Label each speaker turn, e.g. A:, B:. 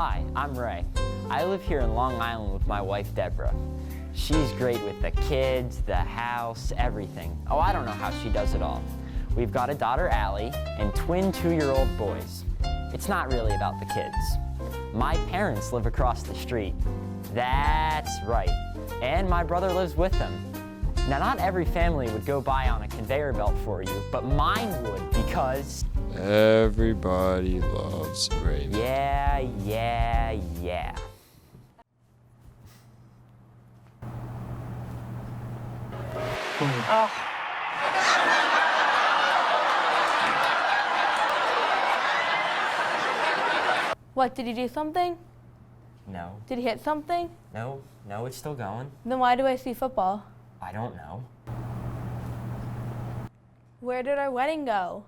A: Hi, I'm Ray. I live here in Long Island with my wife, Deborah. She's great with the kids, the house, everything. Oh, I don't know how she does it all. We've got a daughter, Allie, and twin 2-year-old boys. It's not really about the kids. My parents live across the street. That's right. And my brother lives with them. Now, not every family would go by on a conveyor belt for you, but mine would because...
B: Everybody loves Raymond.
A: Yeah.
C: What, did he do something?
A: No,
C: Did he hit something?
A: no, it's still going.
C: Then why do I see football?
A: I don't know.
C: Where did our wedding go?